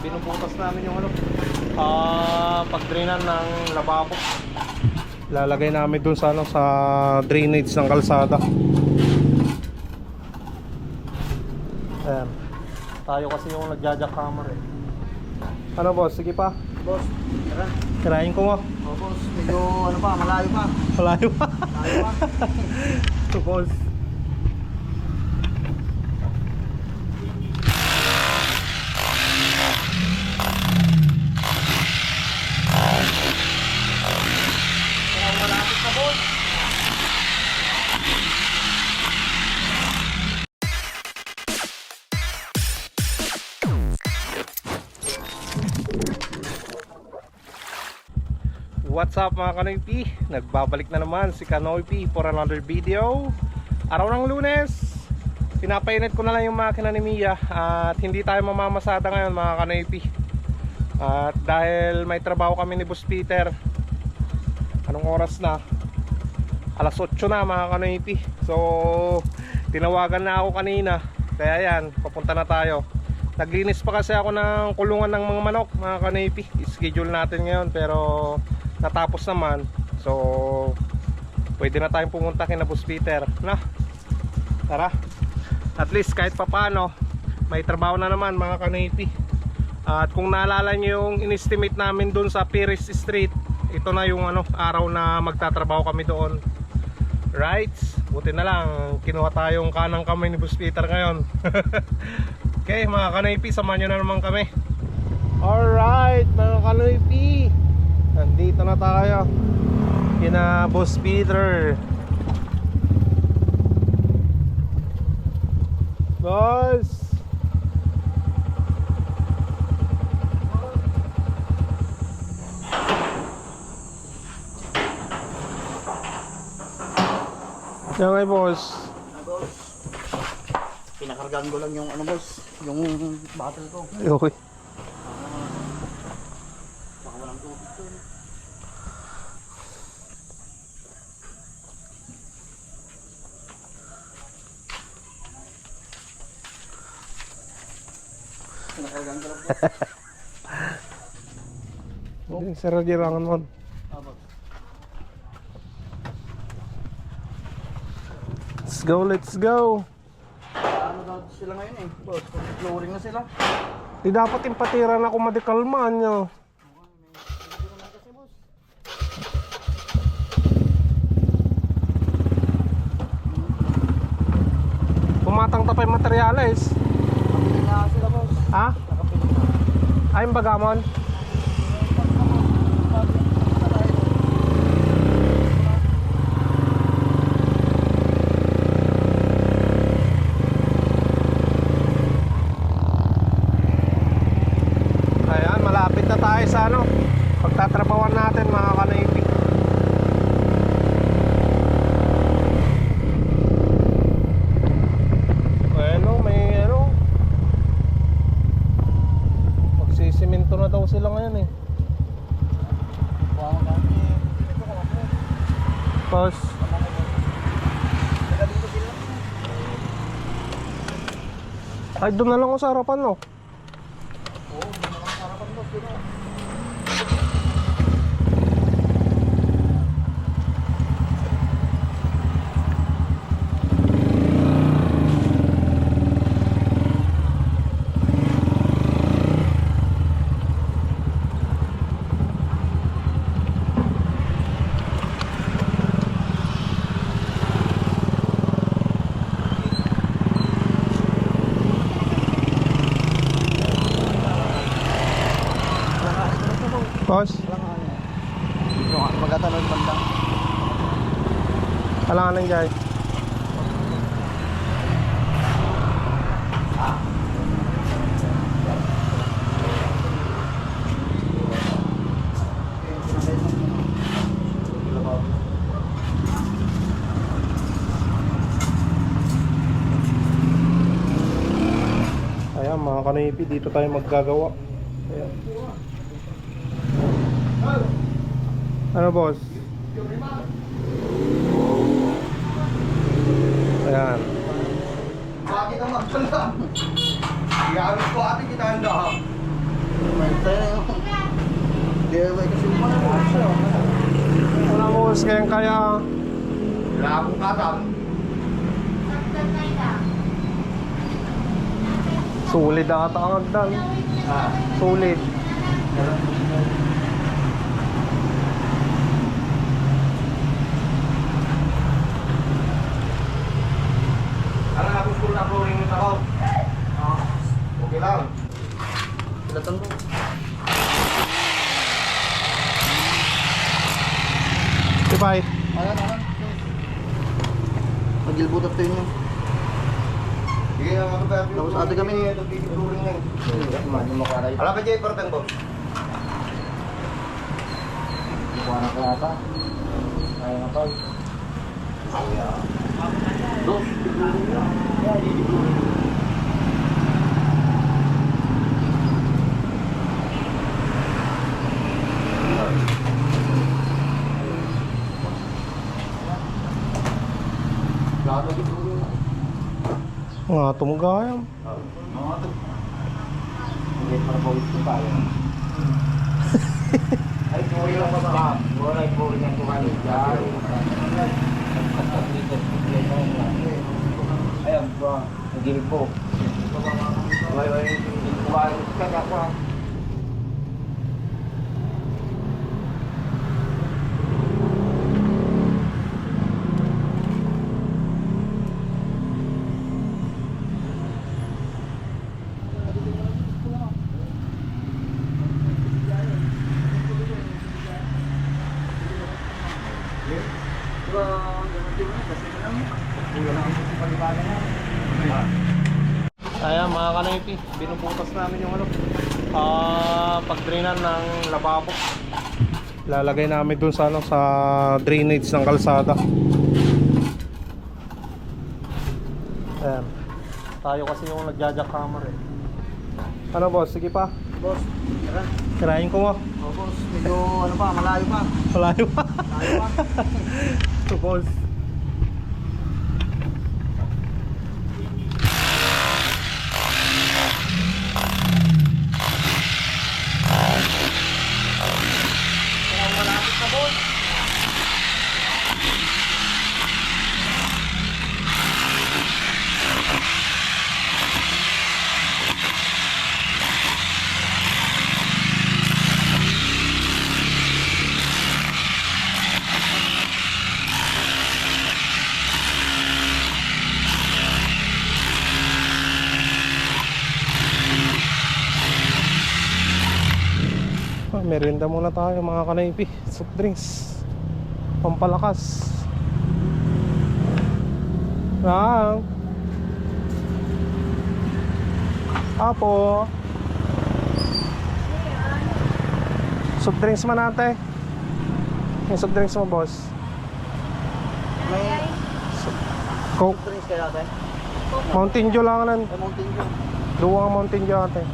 binubutas namin yung ano, pag-drainan ng lababo. Lalagay namin dun sa ano, sa drainage ng kalsada. Ayan. Tayo kasi yung nagja-jackhammer eh. Ano boss, sige pa. Boss, tara. Tirahin ko mo. Oh, boss, medyo ano pa, malayo pa. Malayo pa. Malayo pa. Ito boss. Malapit na, boss. What's up mga Kanoy P? Nagbabalik na naman si Kanoy P for another video. Araw ng Lunes, pinapainit ko na lang yung makina ni Mia. At hindi tayo mamamasada ngayon mga Kanoy P. At dahil may trabaho kami ni Boss Peter, anong oras na? Alas 8 na mga Kanoy P. So tinawagan na ako kanina. Kaya yan, papunta na tayo. Naglinis pa kasi ako ng kulungan ng mga manok mga Kanoy P. Schedule natin ngayon pero natapos naman, so pwede na tayong pumunta kina Boss Peter na. Tara, at least kahit papano may trabaho na naman mga Kanoy. At kung naalala nyo yung in-estimate namin dun sa Perez Street, ito na yung ano, araw na magtatrabaho kami doon. Right, buti na lang kinuha tayong kanang kamay ni Boss Peter ngayon. Okay mga Kanoy, samahan nyo na naman kami. Alright mga Kanoy, nandito na tayo kina Boss Peter. Boss, yan ngay boss. Boss, pinakargaan ko lang yung ano boss, yung battle ko. Okay. Baka walang tubig to. Pinakargaan ko lang boss. Okay, sir, girangan mo. Boss. Let's go, let's go. Ano daw sila ngayon eh, boss? Flooring na sila. Di dapat impatiran ako madikalman nyo. Pumatang tapay materyales. Nakapili na sila boss. Ha? Nakapili na. Ay, bagamon. Ayan, malapit na tayo sa ano, pagtatrabawan natin mga Kanoy. Bueno, may ano, magsisiminto na daw sila ngayon eh. Wow, dami. Ito ko ako. Tapos Taga dito sila. ay, doon na lang ako sa harapan, no? Oo, harapan boss. Dito. Boss, Walang ano. Yung magatanon banda. alangan ng jay. Ayan mga Kanoy, dito tayo maggagawa. Ayan. Ano boss? Ayan. Bakit ang magpala? Iyaros ko ating kita ang lahat. Hindi may kasi mga siya. Walang hose kaya Wala akong katang. sulit ata ang agdan. Ah. Sulit. Ano na gusto na flooring nito ako? Ah. Okay lang. Ilatang mo. Tipay. Ayan. Magilbutot tayo niyo. Sige, ako ba? Tapos ate kami ni flooring na. Ala ba Jay perteng bo? Buwana ka ata. Kaya na to. Dos. Lalo di flooring. Nga tumugayam. Hindi para bawis ko tayo. Ay, sorry lang ba ba? Wala ay flooring ang tuwali. Ayan ba? Nagilip po. Wala ay tuwali ka ka. Ayan mga kanaypi, binubutas namin yung pagdrainan ng lababo. Lalagay namin dun sa sa drainage ng kalsada. Ayan. Tayo kasi yung nagjajackhammer eh. Ano boss, sige pa. Boss, tara. Kirain ko mo. Oh, boss, medyo ano pa, malayo pa. Malayo pa. Malayo pa. Ito boss. Malapit na boss. Merienda muna tayo mga kanaypi. Soft drinks pampalakas. Apo. Soft drinks man ate. Yung soft drinks mo boss. May Coke. drinks kaya ate? Mountain Dew lang nan. Ay, Mountain Dew. Luwang Mountain Dew ate.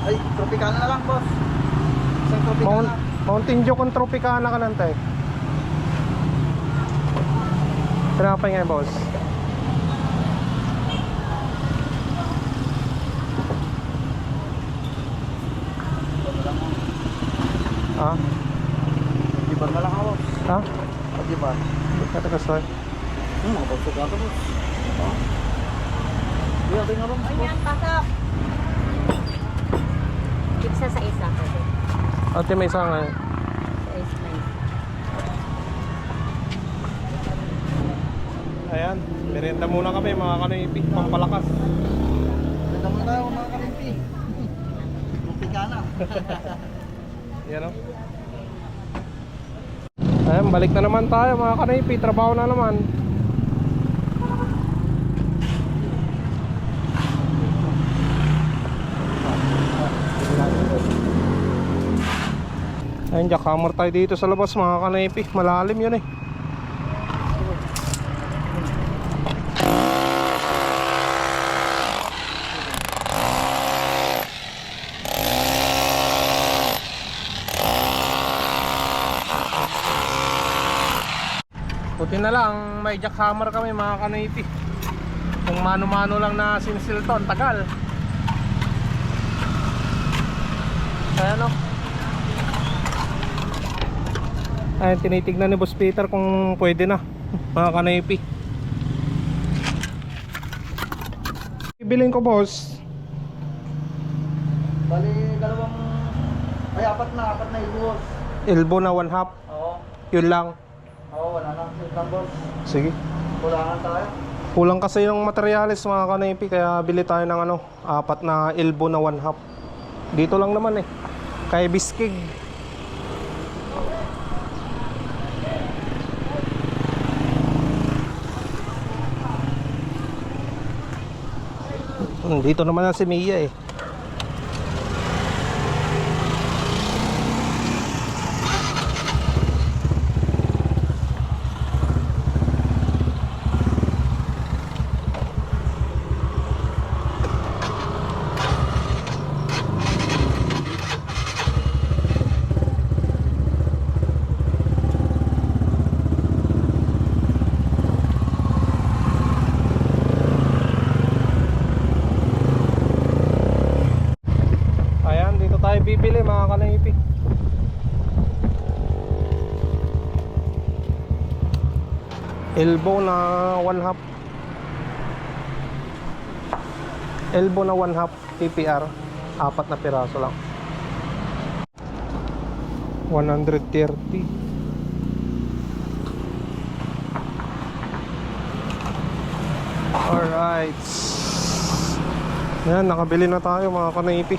Ay, Tropicana na lang boss. Isang Tropicana. Mountain Dew kung Tropicana ka nante. Tinapay nga boss. Ha? Dibar na lang ako. Ha? Dibar. Kata kasoy. Makapagpag ka boss. Iya, tingnan ron. Ayan, pasok. Isa sa isa. Ate may isa nga. Sa isa. Ayan, merienda muna kami mga kanaypi, pampalakas. Ganda mo tayo mga kalimpi. Tropicana. Yan o. Ayan, balik na naman tayo mga kanaypi, trabaho na naman. Ayan, jackhammer tayo dito sa labas mga kanaypi, malalim yun eh. Buti na lang may jackhammer kami mga kanaypi. Kung mano-mano lang na sinsilton, tagal. Ayan o. Ayun, tinitignan ni Boss Peter kung pwede na, mga kanipi. Ibilin ko, boss. Bali, apat na ilbos. Elbow na 1/2. Oo. Yun lang. Oo, wala na. Sige lang, boss. Sige. Kulangan tayo. Kulang kasi yung materialis, mga kanipi, kaya bili tayo ng ano, 4 na elbow na 1/2. Dito lang naman eh, kay Biskig. Dito naman na si Mia eh. Ayan, dito tayo bibili, mga kanipi. Elbow na 1/2. Elbow na 1/2 PPR, 4 na piraso lang. 130. Alright. Yan, nakabili na tayo, mga kanipi.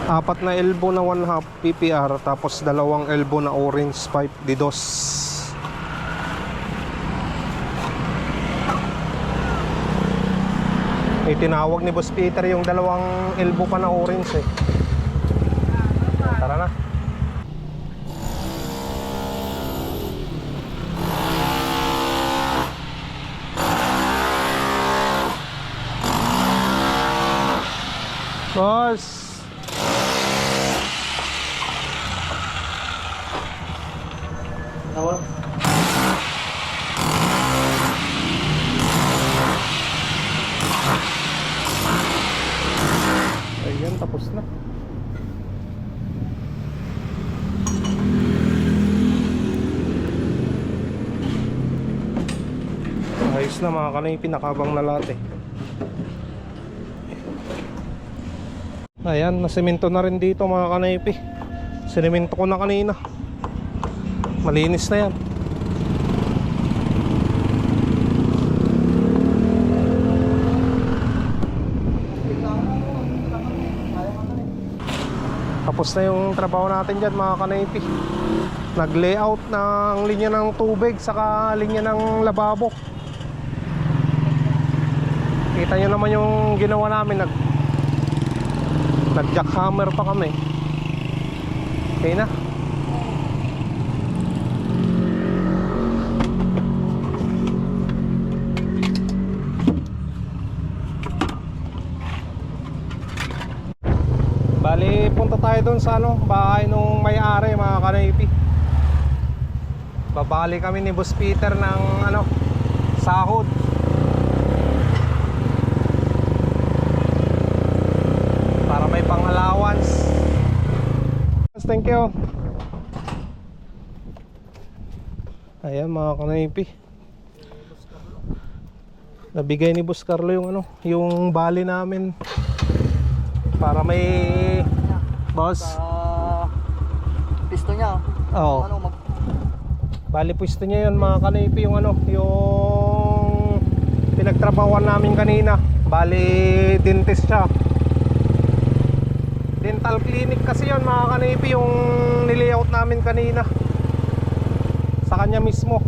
4 na elbow na 1/2 PPR, tapos 2 elbow na orange pipe didos. Tinawag ni Boss Peter yung 2 elbow pa na orange eh. Tara na. Boss, Tawag. ayan, tapos na. Ayos na, mga kanipi, nakabang na lahat eh. Ayan, nasemento na rin dito, mga kanipi. Sinemento ko na kanina. Malinis na yan. Tapos na yung trabaho natin dyan, mga kanipi. Nag-layout ng linya ng tubig saka linya ng lababo. Kita nyo naman yung ginawa namin. Nag-jackhammer pa kami. Okay na. Bali, punta tayo doon sa ano, bahay nung may-ari, mga kanipi. Babali kami ni Boss Peter ng ano, sahod. Para may pang-allowance. Thank you. Ayan, mga kanipi. Nabigay ni Boss Carlo yung ano, yung bali namin. Para may boss. Pisto niya. Oo. Bali pwesto niya yun, mga kanipi, yung ano, yung pinagtrabahuan namin kanina. Bali dentist siya. Dental clinic kasi yun, mga kanipi, yung nilayout namin kanina. Sa kanya mismo.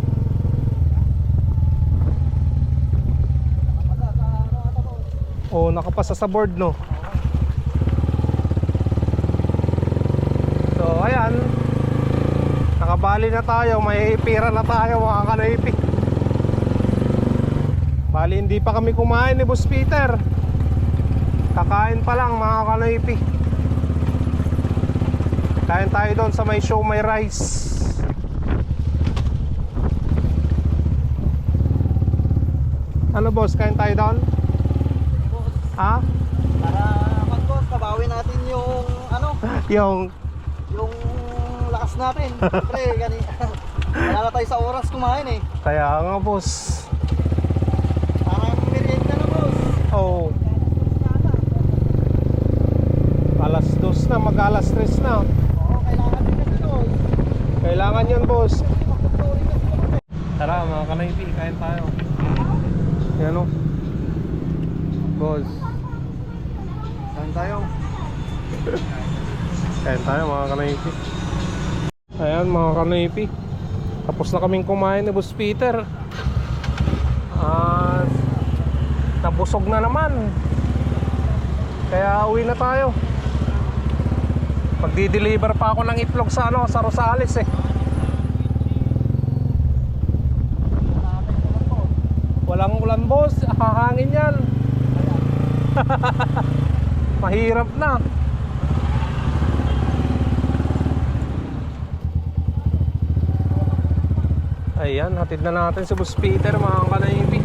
Oh, nakapasa sa board, no. So ayan, nakabali na tayo, may pira na tayo, mga kanipi. Bali hindi pa kami kumain ni Boss Peter. Kakain pa lang, mga kanipi. Kain tayo doon sa may show, may rice. Ano, boss, kain tayo doon? Ha? Para mag-boss, kabawi natin yung ano, Yung yung lakas natin. Pre, gani. Wala na tayo sa oras kumain eh. Kaya nga boss. Parang merienda na boss. Oh. Alas 2 na, mag alas 3 na. Oo, kailangan din kasi boss. Kailangan yun boss. Magtutuloy na sila kami. Tara mga kanaypi, kain tayo. Yan o. Boss. Saan tayo? Kain tayo mga kanaypi. Ayan mga kanaypi. Tapos na kaming kumain ni Boss Peter. Nabusog na naman. Kaya uwi na tayo. Pagdi-deliver pa ako ng itlog sa sa Rosales eh. Walang ulan boss, hahangin yan. Mahirap na. Ayan, hatid na natin si Boss Peter mga kanaypi.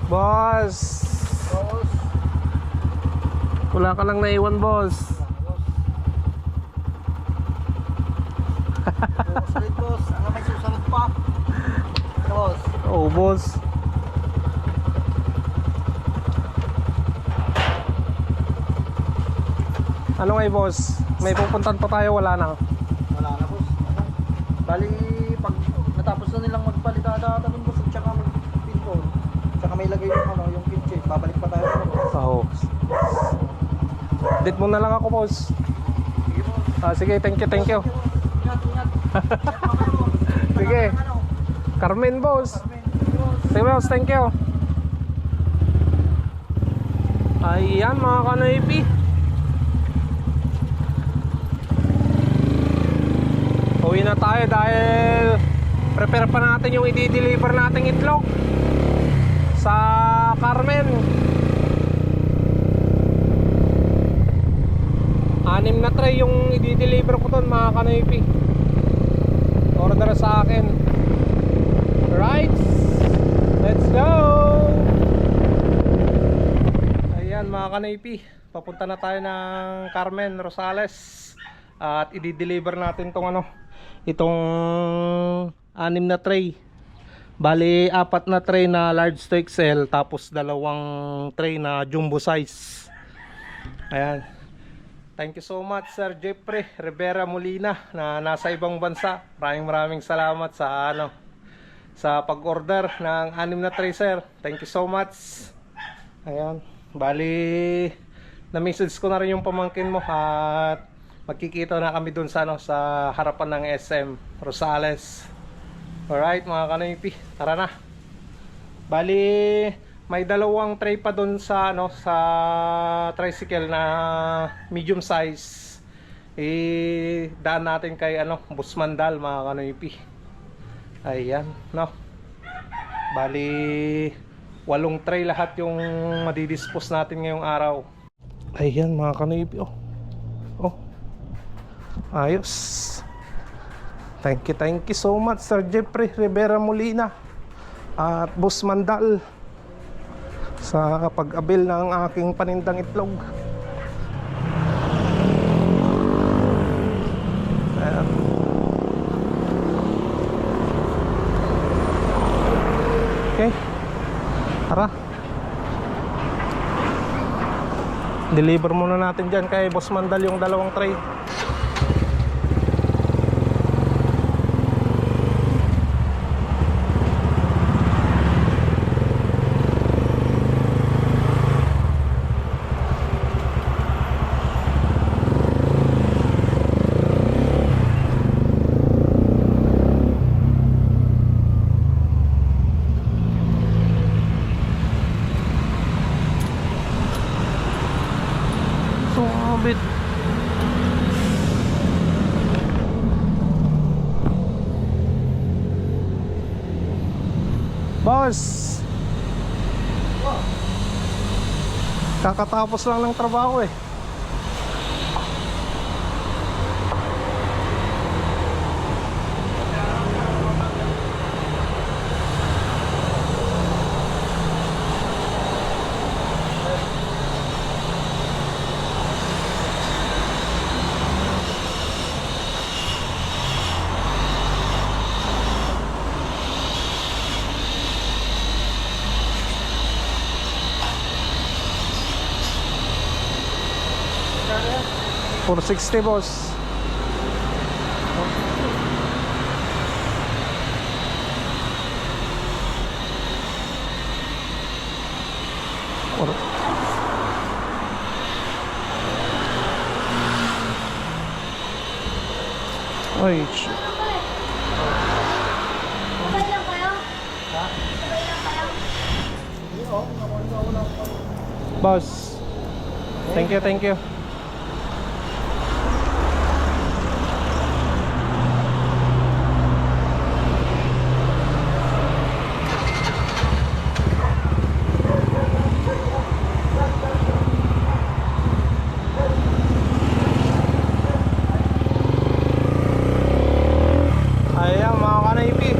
Boss, Boss. wala ka lang naiwan boss. Boss ulit boss. Ano may susunod pa? Boss. Oh boss. Ano nga boss? May pupuntan pa tayo, wala na. Wala na boss. Ano? Bali, pag natapos na nilang magpalitada nun boss, at saka mag-pinball. Tsaka may lagay yung yung kitchen. Babalik pa tayo sa boss. Oo. Date mo na lang ako boss. Sige boss. Sige, thank you, thank you. Ingat, ingat. Ingat mamaya boss. Sige. Ano? Carmen boss. Sige boss. Sige boss, thank you. Ayan mga kanaypi. Uwi na tayo dahil prepare pa natin yung i-deliver nating itlog sa Carmen. 6 na tray yung i-deliver ko doon mga kanaypi. Order sa akin. Right, let's go. Ayan mga kanaypi, papunta na tayo ng Carmen Rosales at i-deliver natin tong itong 6 na tray. Bali 4 na tray na large to XL, tapos 2 tray na jumbo size. Ayan. Thank you so much Sir Jeffrey Rivera Molina na nasa ibang bansa. Maraming salamat sa sa pag-order ng 6 na tray sir. Thank you so much. Ayan. Bali na-message ko na rin yung pamangkin mo at magkikita na kami dun sa sa harapan ng SM Rosales. Alright mga kanaypi, tara na. Bali may 2 tray pa dun sa sa tricycle na medium size. Daan natin kay Boss Mandal mga kanaypi. Ayan, bali 8 tray lahat yung madidispose natin ngayong araw. Ayan mga kanaypi, ayos. Thank you so much Sir Jeffrey Rivera Molina at Boss Mandal sa pag-abil ng aking panindang itlog. Ayan. Okay, tara. Deliver muna natin dyan kay Boss Mandal yung 2 tray. Sobit. Boss, kakatapos lang ng trabaho eh. 460 boss. Ay, shit. Sabay lang kayo? Sabay lang kayo? Boss. Thank you, thank you. Ayan mga kanaypi,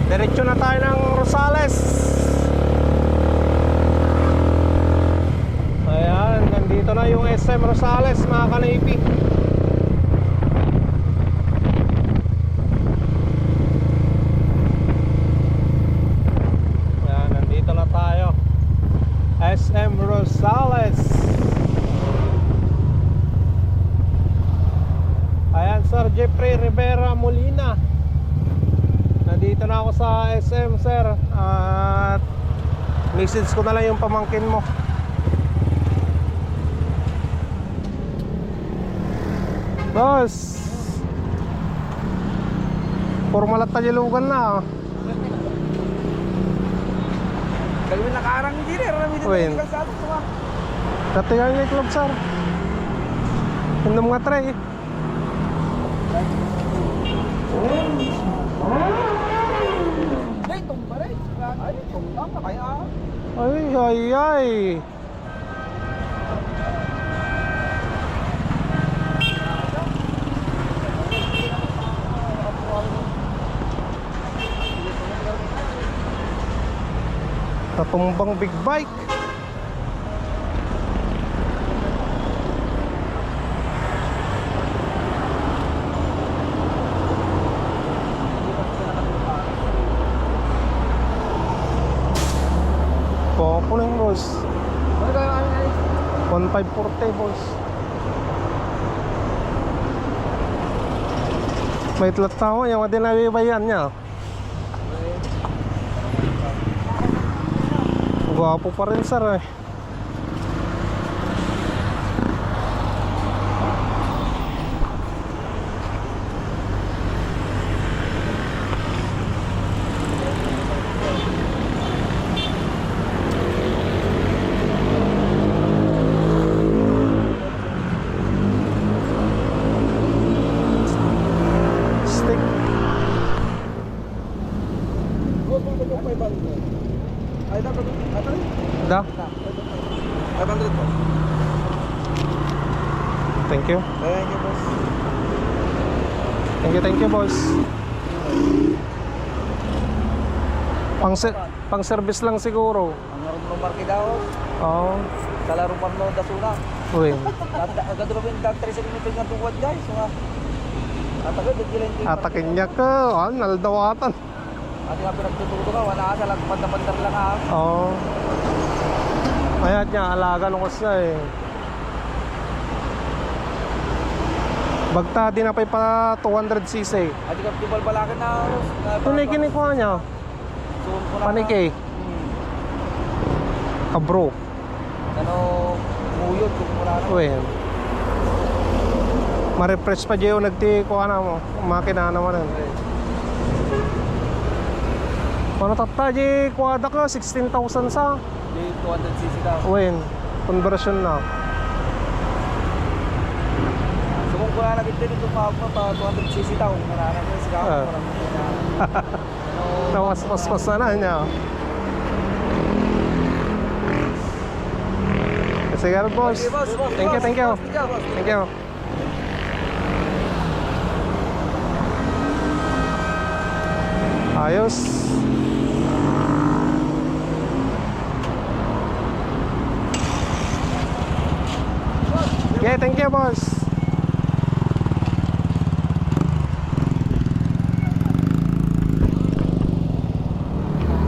diretso na tayo ng Rosales. Ayan, nandito na yung SM Rosales mga kanaypi. Ayan, nandito na tayo, SM Rosales. Ayan, Sir Jeffrey Rivera Molina. Nandito na ako sa SM, sir. At message ko na lang yung pamangkin mo. Boss, formal at tajalugan na. Gawin nakaarang din eh. Rami din Win. ka sa ato. Dati nga yung club, sir. Yung mga tray. Ay, tumba rin. Ay, tumba pa kaya. Ay, ay, ay. Natumbang big bike. Poko lang, boss. Ano kayo ano ay? 1540, boss. May tlat tao yung mga dinabibayan niya. Gwapo pa rin, sir, eh. Stick. Ay, dapat ito. Da. 500 po. Thank you. Thank you, boss. Thank you, boss. Pang service lang siguro. Ang naroon ng markida ko. Oo. Sa laro pa ng dasuna. Uy. Agad ba yung dagtari sa minipin ng tuwad, guys? Atagad, nagkilain ko yung Atakin niya ka. Oh, naldawatan. At nga pinagtututo ka, wala ka sa lagpad-pandar lang ha. Oo. Kaya niya, alaga nung kasi eh. Bagta, di na pa 200cc. At ikaw, di balbalakin na. Tunay kinikuha niya. Panike. Kabro. Ano, muyod kung wala na. Uy. Ma-refresh pa dyan yung nagtikuha na mo. Makina naman yun. Ano tata di kuwada ka 16,000 sa Di 200cc daw. Uwin, conversion na. So kung wala na kita dito pa 200cc daw. Kung wala na kita sigaw. Ah. Nawas-was na niya. Sige boss. Thank you, thank you. Thank you. Ayos. Yeah, thank you, boss.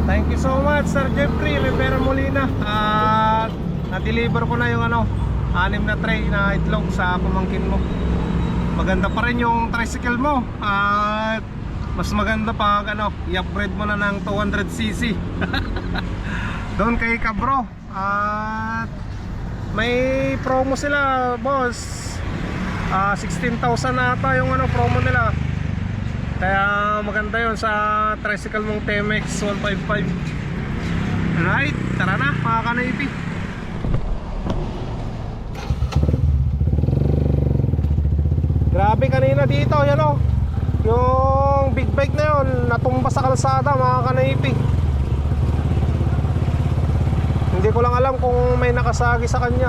Thank you so much, Sir Jeffrey Rivera Molina. At na-deliver ko na yung 6 na tray na itlog sa pamangkin mo. Maganda pa rin yung tricycle mo. At mas maganda pag i-upgrade mo na ng 200cc. Doon kay Kabro. At may promo sila, boss. 16,000 na ata yung promo nila. Kaya maganda yon sa tricycle mong TMX 155. Alright, tara na mga kanoypi. Grabe kanina dito, yan o. Yung big bike na yun, natumba sa kalsada mga kanoypi. Hindi ko lang alam kung may nakasagi sa kanya.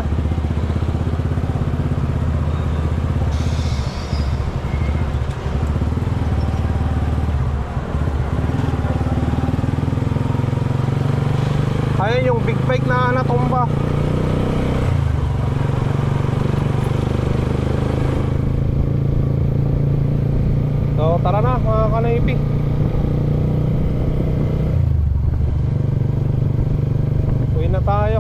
Ayan yung big bike na natumba. So tara na mga kanoypi. Uwi na tayo.